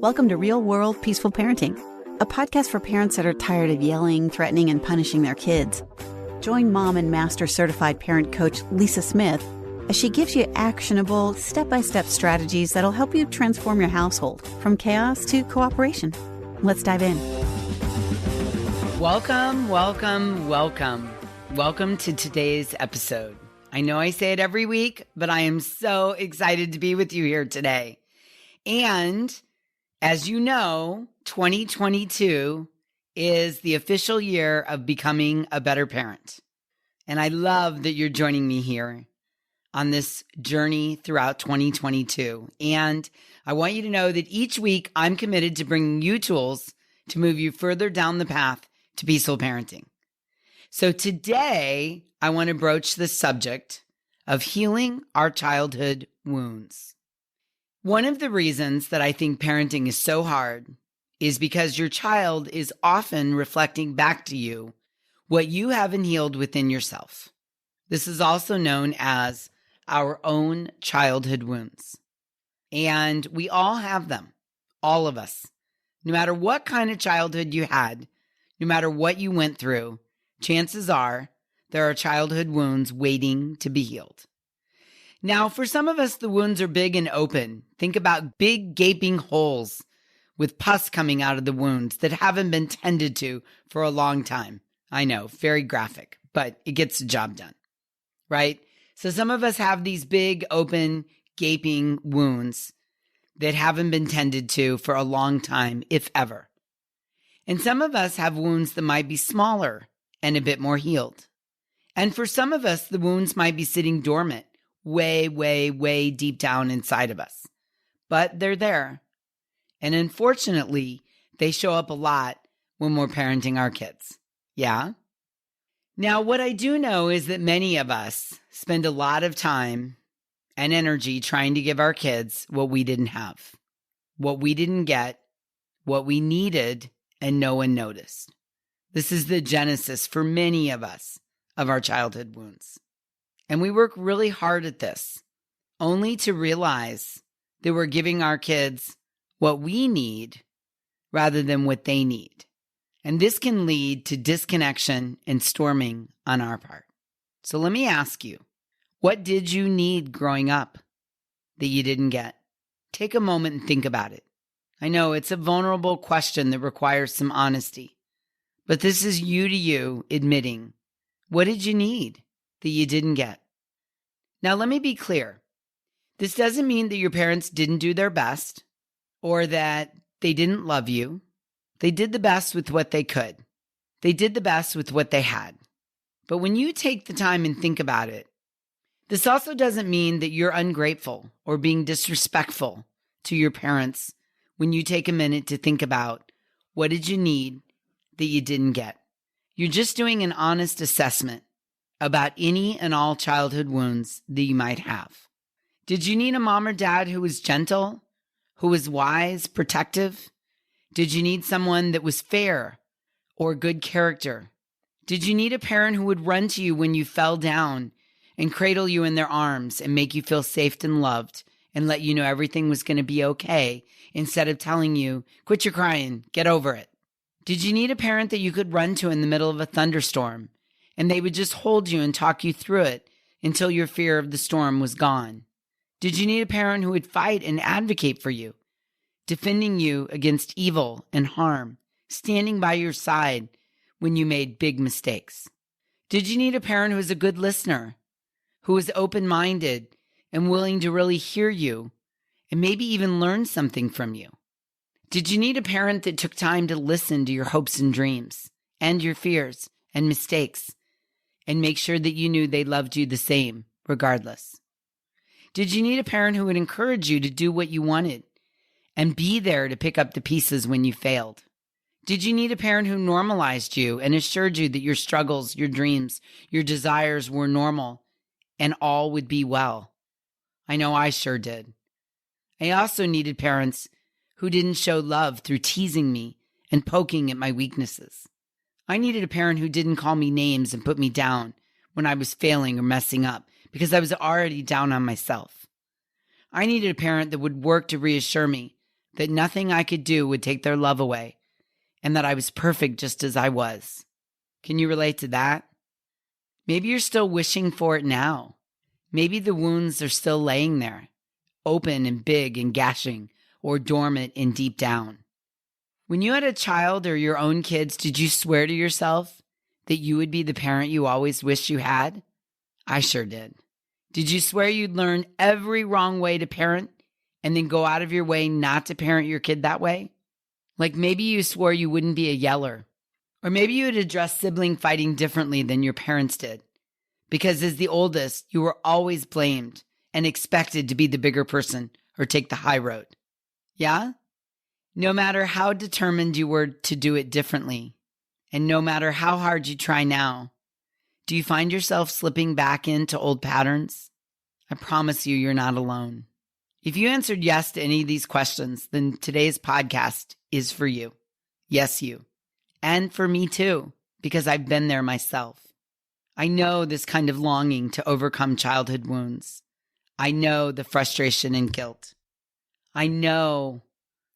Welcome to Real World Peaceful Parenting, a podcast for parents that are tired of yelling, threatening, and punishing their kids. Join mom and master certified parent coach Lisa Smith as she gives you actionable, step-by-step strategies that'll help you transform your household from chaos to cooperation. Let's dive in. Welcome to today's episode. I know I say it every week, but I am so excited to be with you here today. And as you know, 2022 is the official year of becoming a better parent. And I love that you're joining me here on this journey throughout 2022. And I want you to know that each week I'm committed to bringing you tools to move you further down the path to peaceful parenting. So today I want to broach the subject of healing our childhood wounds. One of the reasons that I think parenting is so hard is because your child is often reflecting back to you what you haven't healed within yourself. This is also known as our own childhood wounds. And we all have them, all of us. No matter what kind of childhood you had, no matter what you went through, chances are there are childhood wounds waiting to be healed. Now, for some of us, the wounds are big and open. Think about big gaping holes with pus coming out of the wounds that haven't been tended to for a long time. I know, very graphic, but it gets the job done, right? So some of us have these big, open, gaping wounds that haven't been tended to for a long time, if ever. And some of us have wounds that might be smaller and a bit more healed. And for some of us, the wounds might be sitting dormant, way deep down inside of us. But they're there. And unfortunately, they show up a lot when we're parenting our kids. Yeah? Now, what I do know is that many of us spend a lot of time and energy trying to give our kids what we didn't have, what we didn't get, what we needed, and no one noticed. This is the genesis for many of us of our childhood wounds. And we work really hard at this, only to realize that we're giving our kids what we need rather than what they need. And this can lead to disconnection and storming on our part. So let me ask you, what did you need growing up that you didn't get? Take a moment and think about it. I know it's a vulnerable question that requires some honesty, but this is you to you admitting, what did you need that you didn't get? Now, let me be clear. This doesn't mean that your parents didn't do their best or that they didn't love you. They did the best with what they could. They did the best with what they had. But when you take the time and think about it, this also doesn't mean that you're ungrateful or being disrespectful to your parents when you take a minute to think about what did you need that you didn't get. You're just doing an honest assessment about any and all childhood wounds that you might have. Did you need a mom or dad who was gentle, who was wise, protective? Did you need someone that was fair or good character? Did you need a parent who would run to you when you fell down and cradle you in their arms and make you feel safe and loved and let you know everything was going to be okay instead of telling you, quit your crying, get over it? Did you need a parent that you could run to in the middle of a thunderstorm and they would just hold you and talk you through it until your fear of the storm was gone? Did you need a parent who would fight and advocate for you, defending you against evil and harm, standing by your side when you made big mistakes? Did you need a parent who was a good listener, who was open-minded and willing to really hear you and maybe even learn something from you? Did you need a parent that took time to listen to your hopes and dreams and your fears and mistakes and make sure that you knew they loved you the same regardless? Did you need a parent who would encourage you to do what you wanted and be there to pick up the pieces when you failed? Did you need a parent who normalized you and assured you that your struggles, your dreams, your desires were normal and all would be well? I know I sure did. I also needed parents who didn't show love through teasing me and poking at my weaknesses. I needed a parent who didn't call me names and put me down when I was failing or messing up because I was already down on myself. I needed a parent that would work to reassure me that nothing I could do would take their love away, and that I was perfect just as I was. Can you relate to that? Maybe you're still wishing for it now. Maybe the wounds are still laying there, open and big and gashing, or dormant and deep down. When you had a child or your own kids, did you swear to yourself that you would be the parent you always wished you had? I sure did. Did you swear you'd learn every wrong way to parent and then go out of your way not to parent your kid that way? Like maybe you swore you wouldn't be a yeller, or maybe you would address sibling fighting differently than your parents did, because as the oldest, you were always blamed and expected to be the bigger person or take the high road. Yeah? No matter how determined you were to do it differently, and no matter how hard you try now, do you find yourself slipping back into old patterns? I promise you, you're not alone. If you answered yes to any of these questions, then today's podcast is for you. Yes, you. And for me too, because I've been there myself. I know this kind of longing to overcome childhood wounds. I know the frustration and guilt. I know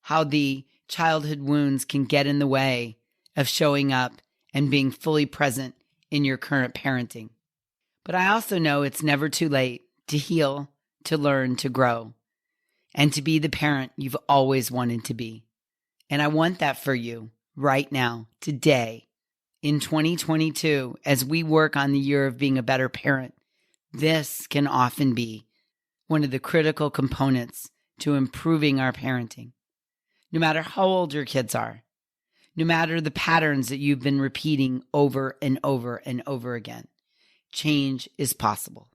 how the childhood wounds can get in the way of showing up and being fully present in your current parenting. But I also know it's never too late to heal, to learn, to grow, and to be the parent you've always wanted to be. And I want that for you right now, today, in 2022, as we work on the year of being a better parent. This can often be one of the critical components to improving our parenting. No matter how old your kids are, no matter the patterns that you've been repeating over and over and over again, change is possible.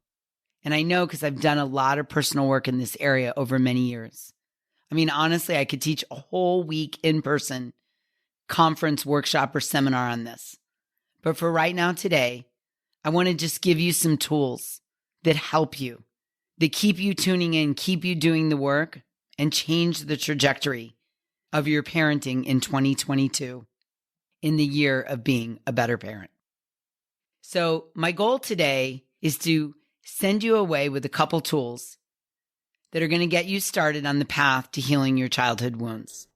And I know because I've done a lot of personal work in this area over many years. I mean, honestly, I could teach a whole week in-person conference, workshop, or seminar on this. But for right now, today, I want to just give you some tools that help you, that keep you tuning in, keep you doing the work, and change the trajectory of your parenting in 2022, in the year of being a better parent. So my goal today is to send you away with a couple tools that are going to get you started on the path to healing your childhood wounds.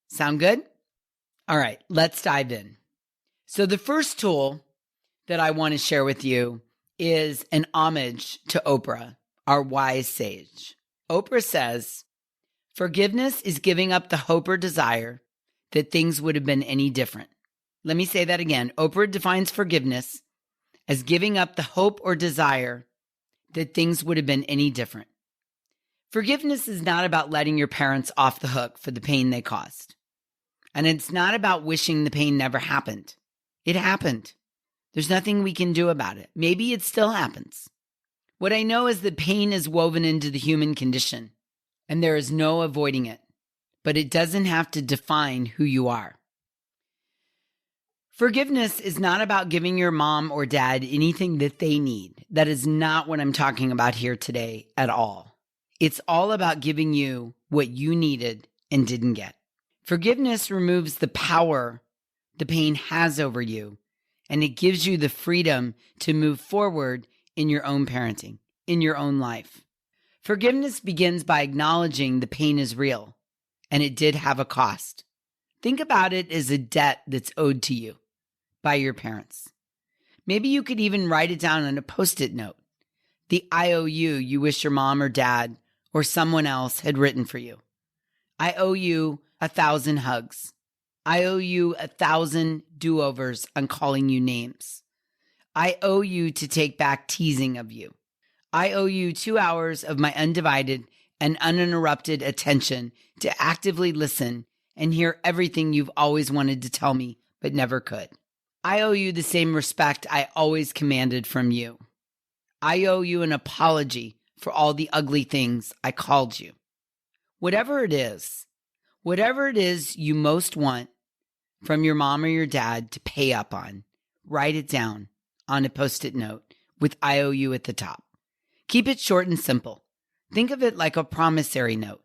Sound good? All right, let's dive in. So the first tool that I want to share with you is an homage to Oprah, our wise sage. Oprah says, "Forgiveness is giving up the hope or desire that things would have been any different." Let me say that again. Oprah defines forgiveness as giving up the hope or desire that things would have been any different. Forgiveness is not about letting your parents off the hook for the pain they caused. And it's not about wishing the pain never happened. It happened. There's nothing we can do about it. Maybe it still happens. What I know is that pain is woven into the human condition, and there is no avoiding it. But it doesn't have to define who you are. Forgiveness is not about giving your mom or dad anything that they need. That is not what I'm talking about here today at all. It's all about giving you what you needed and didn't get. Forgiveness removes the power the pain has over you, and it gives you the freedom to move forward in your own parenting, in your own life. Forgiveness begins by acknowledging the pain is real, and it did have a cost. Think about it as a debt that's owed to you by your parents. Maybe you could even write it down on a Post-it note. The IOU you wish your mom or dad or someone else had written for you. I owe you 1,000 hugs. I owe you 1,000 do-overs on calling you names. I owe you to take back teasing of you. I owe you 2 hours of my undivided and uninterrupted attention to actively listen and hear everything you've always wanted to tell me but never could. I owe you the same respect I always commanded from you. I owe you an apology for all the ugly things I called you. Whatever it is you most want from your mom or your dad to pay up on, write it down on a Post-it note with I owe you at the top. Keep it short and simple. Think of it like a promissory note.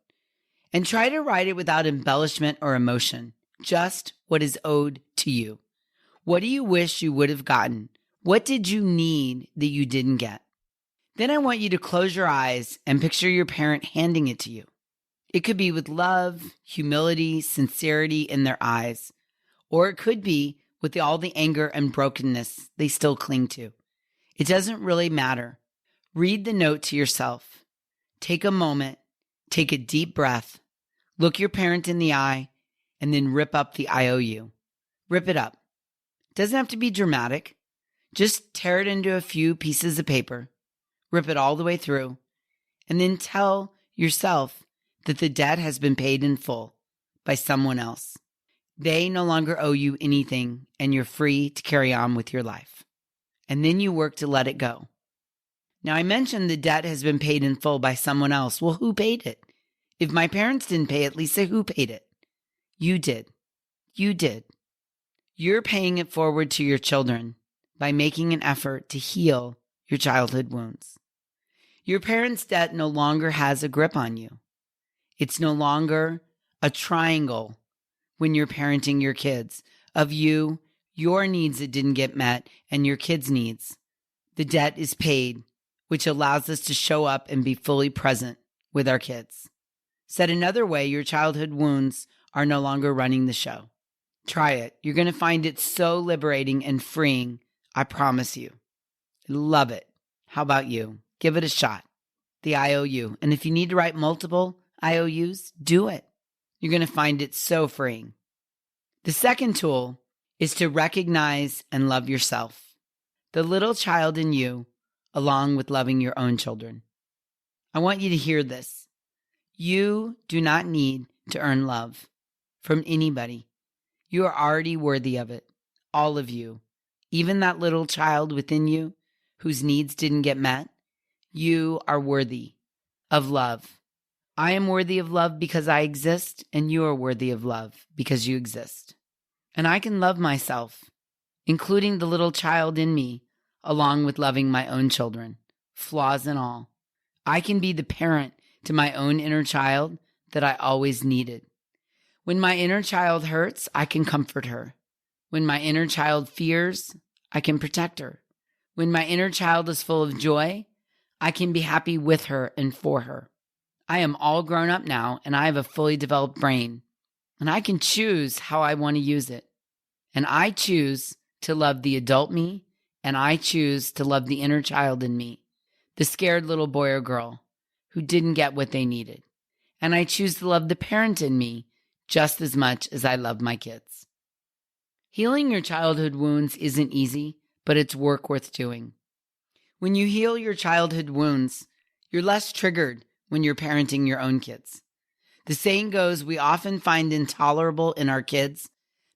And try to write it without embellishment or emotion, just what is owed to you. What do you wish you would have gotten? What did you need that you didn't get? Then I want you to close your eyes and picture your parent handing it to you. It could be with love, humility, sincerity in their eyes, or it could be with all the anger and brokenness they still cling to. It doesn't really matter. Read the note to yourself. Take a moment, take a deep breath, look your parent in the eye, and then rip up the IOU. Rip it up. Doesn't have to be dramatic. Just tear it into a few pieces of paper, rip it all the way through, and then tell yourself that the debt has been paid in full by someone else. They no longer owe you anything, and you're free to carry on with your life. And then you work to let it go. Now, I mentioned the debt has been paid in full by someone else. Well, who paid it? If my parents didn't pay it, Lisa, who paid it? You did. You did. You're paying it forward to your children by making an effort to heal your childhood wounds. Your parents' debt no longer has a grip on you. It's no longer a triangle when you're parenting your kids of you, your needs that didn't get met, and your kids' needs. The debt is paid, which allows us to show up and be fully present with our kids. Said another way, your childhood wounds are no longer running the show. Try it. You're going to find it so liberating and freeing. I promise you. Love it. How about you? Give it a shot. The IOU. And if you need to write multiple IOUs, do it. You're going to find it so freeing. The second tool is to recognize and love yourself, the little child in you, along with loving your own children. I want you to hear this. You do not need to earn love from anybody. You are already worthy of it, all of you. Even that little child within you whose needs didn't get met, you are worthy of love. I am worthy of love because I exist, and you are worthy of love because you exist. And I can love myself, including the little child in me, along with loving my own children, flaws and all. I can be the parent to my own inner child that I always needed. When my inner child hurts, I can comfort her. When my inner child fears, I can protect her. When my inner child is full of joy, I can be happy with her and for her. I am all grown up now, and I have a fully developed brain, and I can choose how I want to use it. And I choose to love the adult me, and I choose to love the inner child in me, the scared little boy or girl who didn't get what they needed. And I choose to love the parent in me just as much as I love my kids. Healing your childhood wounds isn't easy, but it's work worth doing. When you heal your childhood wounds, you're less triggered when you're parenting your own kids. The saying goes, we often find intolerable in our kids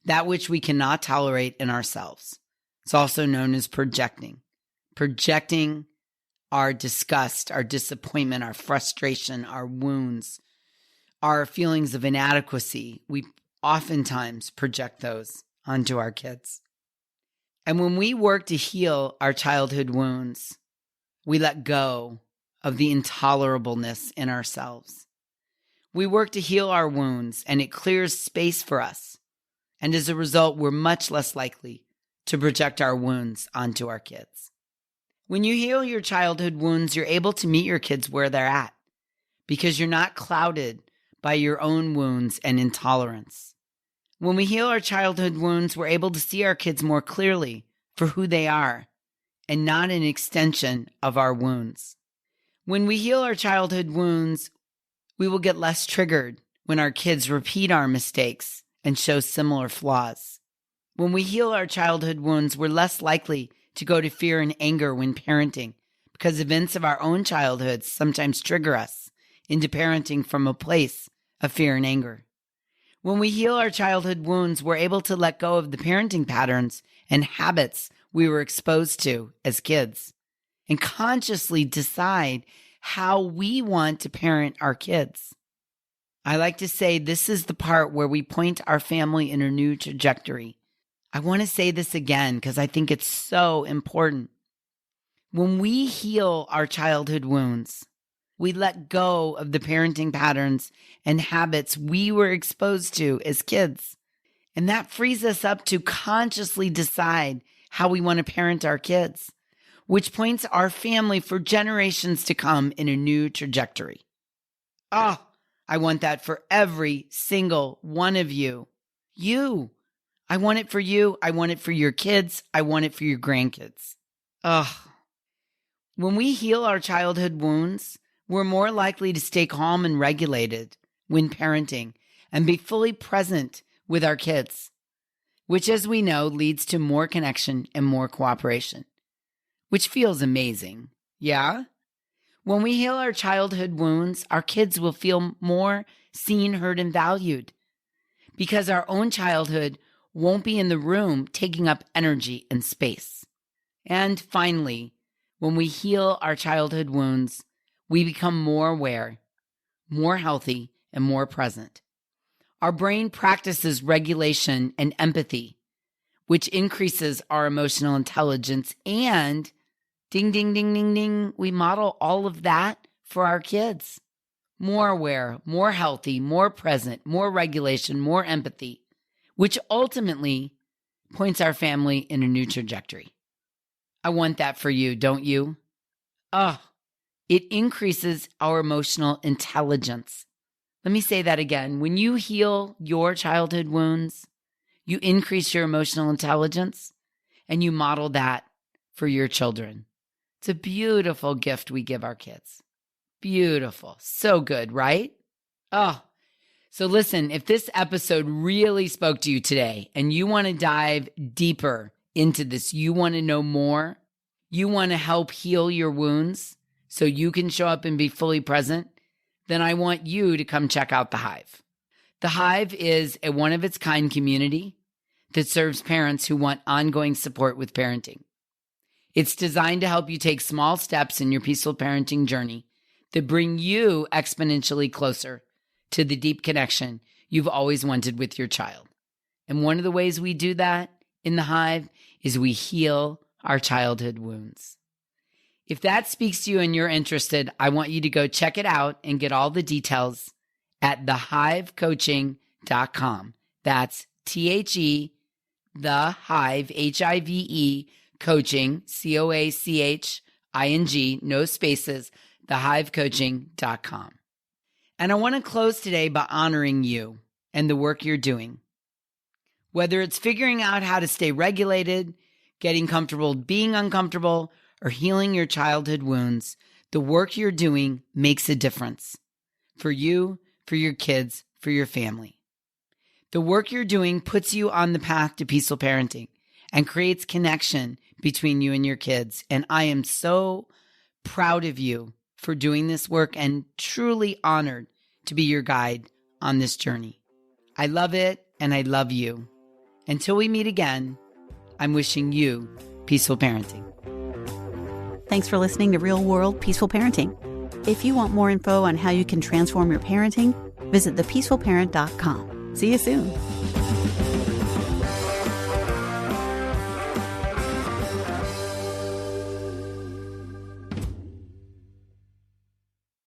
that which we cannot tolerate in ourselves. It's also known as projecting. Projecting our disgust, our disappointment, our frustration, our wounds, our feelings of inadequacy. We oftentimes project those onto our kids. And when we work to heal our childhood wounds, we let go of the intolerableness in ourselves. We work to heal our wounds, and it clears space for us. And as a result, we're much less likely to project our wounds onto our kids. When you heal your childhood wounds, you're able to meet your kids where they're at because you're not clouded by your own wounds and intolerance. When we heal our childhood wounds, we're able to see our kids more clearly for who they are and not an extension of our wounds. When we heal our childhood wounds, we will get less triggered when our kids repeat our mistakes and show similar flaws. When we heal our childhood wounds, we're less likely to go to fear and anger when parenting because events of our own childhoods sometimes trigger us into parenting from a place of fear and anger. When we heal our childhood wounds, we're able to let go of the parenting patterns and habits we were exposed to as kids and consciously decide how we want to parent our kids. I like to say this is the part where we point our family in a new trajectory. I want to say this again because I think it's so important. When we heal our childhood wounds, we let go of the parenting patterns and habits we were exposed to as kids. And that frees us up to consciously decide how we want to parent our kids, which points our family for generations to come in a new trajectory. Oh, I want that for every single one of you. I want it for you. I want it for your kids. I want it for your grandkids. Ugh. When we heal our childhood wounds, we're more likely to stay calm and regulated when parenting and be fully present with our kids, which, as we know, leads to more connection and more cooperation, which feels amazing. Yeah? When we heal our childhood wounds, our kids will feel more seen, heard, and valued because our own childhood won't be in the room taking up energy and space. And finally, when we heal our childhood wounds, we become more aware, more healthy, and more present. Our brain practices regulation and empathy, which increases our emotional intelligence. And ding, ding, ding, ding, ding, we model all of that for our kids. More aware, more healthy, more present, more regulation, more empathy, which ultimately points our family in a new trajectory. I want that for you, don't you? It increases our emotional intelligence. Let me say that again. When you heal your childhood wounds, you increase your emotional intelligence and you model that for your children. It's a beautiful gift we give our kids. Beautiful. So good, right? So listen, if this episode really spoke to you today and you want to dive deeper into this, you want to know more, you want to help heal your wounds so you can show up and be fully present, then I want you to come check out The Hive. The Hive is a one-of-its-kind community that serves parents who want ongoing support with parenting. It's designed to help you take small steps in your peaceful parenting journey that bring you exponentially closer to the deep connection you've always wanted with your child. And one of the ways we do that in The Hive is we heal our childhood wounds. If that speaks to you and you're interested, I want you to go check it out and get all the details at thehivecoaching.com. That's THE, The Hive, HIVE, coaching, COACHING, no spaces, thehivecoaching.com. And I want to close today by honoring you and the work you're doing. Whether it's figuring out how to stay regulated, getting comfortable being uncomfortable, or healing your childhood wounds, the work you're doing makes a difference for you, for your kids, for your family. The work you're doing puts you on the path to peaceful parenting and creates connection between you and your kids. And I am so proud of you for doing this work and truly honored to be your guide on this journey. I love it and I love you. Until we meet again, I'm wishing you peaceful parenting. Thanks for listening to Real World Peaceful Parenting. If you want more info on how you can transform your parenting, visit thepeacefulparent.com. See you soon.